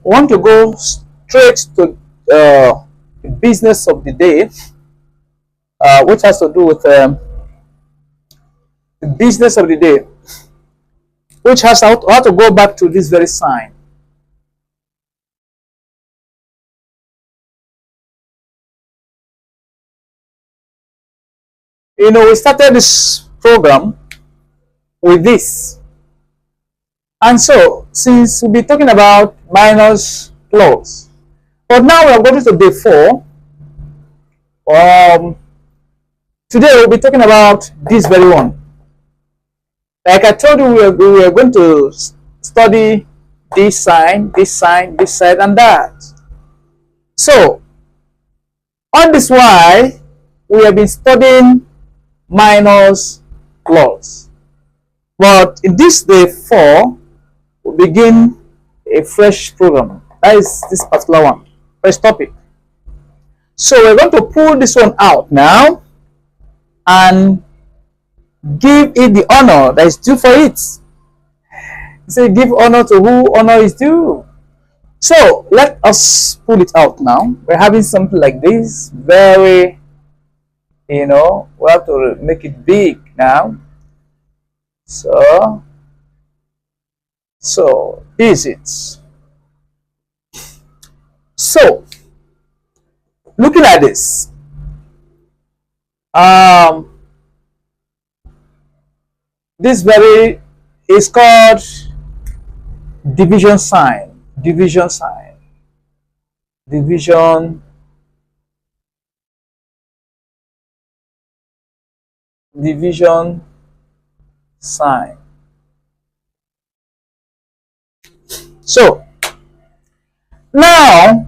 want to go straight to the business of the day, which has to do with the business of the day, which has how to go back to this very sign. You know, we started this program with this. And so, since we'll be talking about minus plus, but now we are going to day 4. Today we'll be talking about this very one. Like I told you, we are going to study this sign, this sign, this side, and that. So, on this why we have been studying minus plus. But in this day 4, we begin a fresh program. That is this particular one, fresh topic. So we're going to pull this one out now and give it the honor that is due for it. Say, give honor to who honor is due. So let us pull it out now. We're having something like this, very, you know, we have to make it big now. So this is it. So looking at this, this very is called division sign, division sign, division sign. So now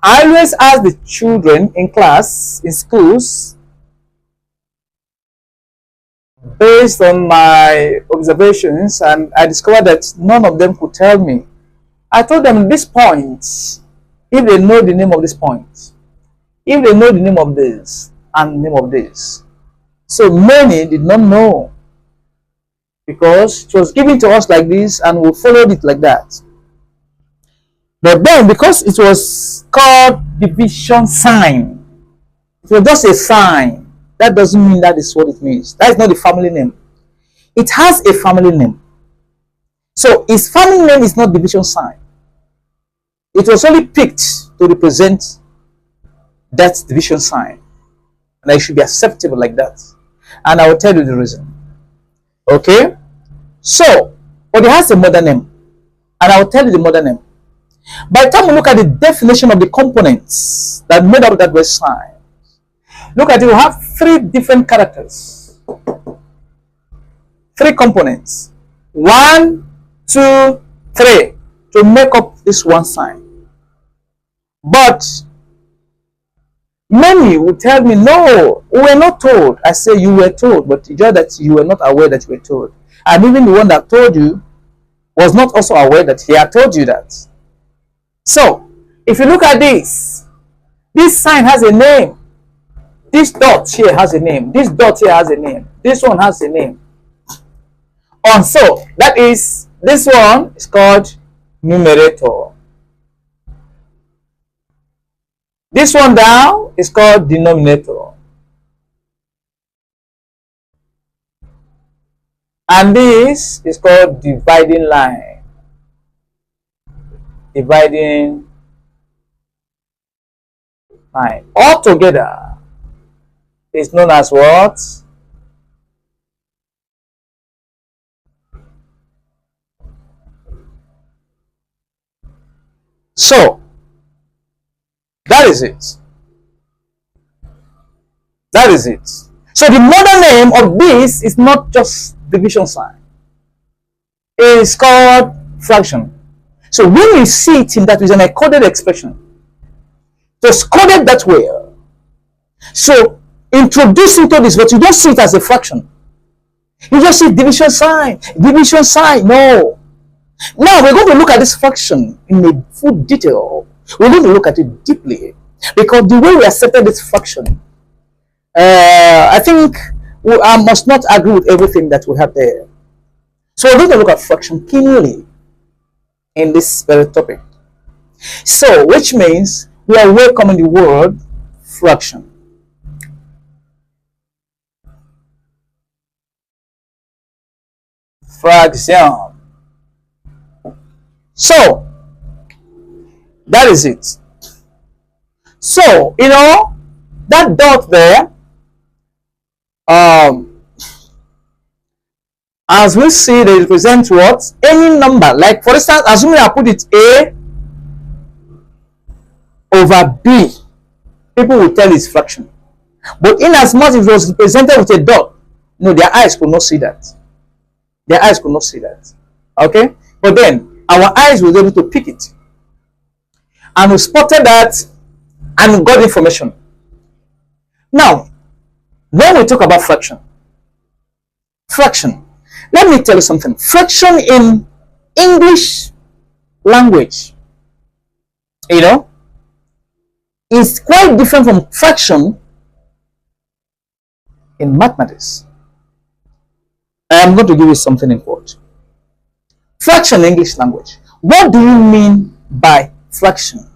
I always ask the children in class, in schools, based on my observations, and I discovered that none of them could tell me. I told them this point, if they know the name of this point, if they know the name of this and the name of this. So many did not know, because it was given to us like this and we followed it like that. But then, because it was called division sign, it was just a sign. That doesn't mean that is what it means. That is not the family name. It has a family name. So its family name is not division sign. It was only picked to represent that division sign. And it should be acceptable like that. And I will tell you the reason. Okay? So, but it has a mother name. And I will tell you the mother name. By the time we look at the definition of the components that made up that word sign, look at it, we have 3 different characters. 3 components. 1, 2, 3 to make up this one sign. But many will tell me, no, we were not told. I say you were told, but it's just that you were not aware that you were told. And even the one that told you was not also aware that he had told you that. So, if you look at this sign has a name. This dot here has a name. This dot here has a name. This one has a name. And so, that is, this one is called numerator. This one down is called denominator. And this is called dividing line. Dividing line. All together is known as what? So, that is it. That is it. So the modern name of this is not just division sign. It is called fraction. So when you see it in that is an encoded expression, it's coded that way. So introducing to this, but you don't see it as a fraction. You just see division sign, division sign. No. Now we're going to look at this fraction in a full detail. We're going to look at it deeply, because the way we accepted this fraction, I think I must not agree with everything that we have there. So we're going to look at fraction keenly in this very topic. So, which means we are welcoming the word fraction. Fraction. So, that is it. So, that dot there, as we see, they represent what? Any number. Like, for instance, assuming I put it A over B, people will tell it's fraction. But in as much as it was represented with a dot, no, their eyes could not see that. Their eyes could not see that. Okay? But then, our eyes were able to pick it. And we spotted that and we got information. Now, when we talk about fraction, let me tell you something. Fraction in English language, is quite different from fraction in mathematics. I am going to give you something important. Fraction in English language. What do you mean by fraction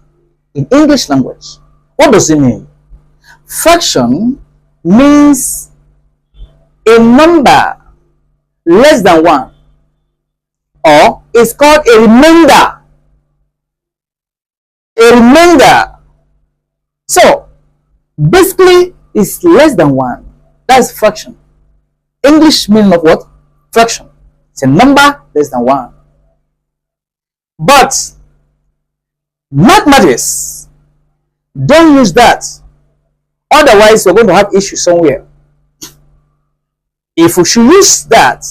in English language? What does it mean? Fraction means a number less than 1, or it's called a remainder. A remainder. So basically it's less than 1. That's fraction. English meaning of what? Fraction. It's a number less than 1. But mathematics don't use that. Otherwise, we're going to have issues somewhere. If we should use that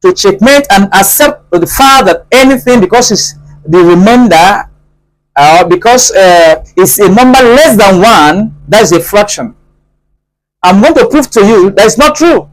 to checkmate and accept the fact that anything, because it's the remainder, because it's a number less than 1, that is a fraction. I'm going to prove to you that it's not true.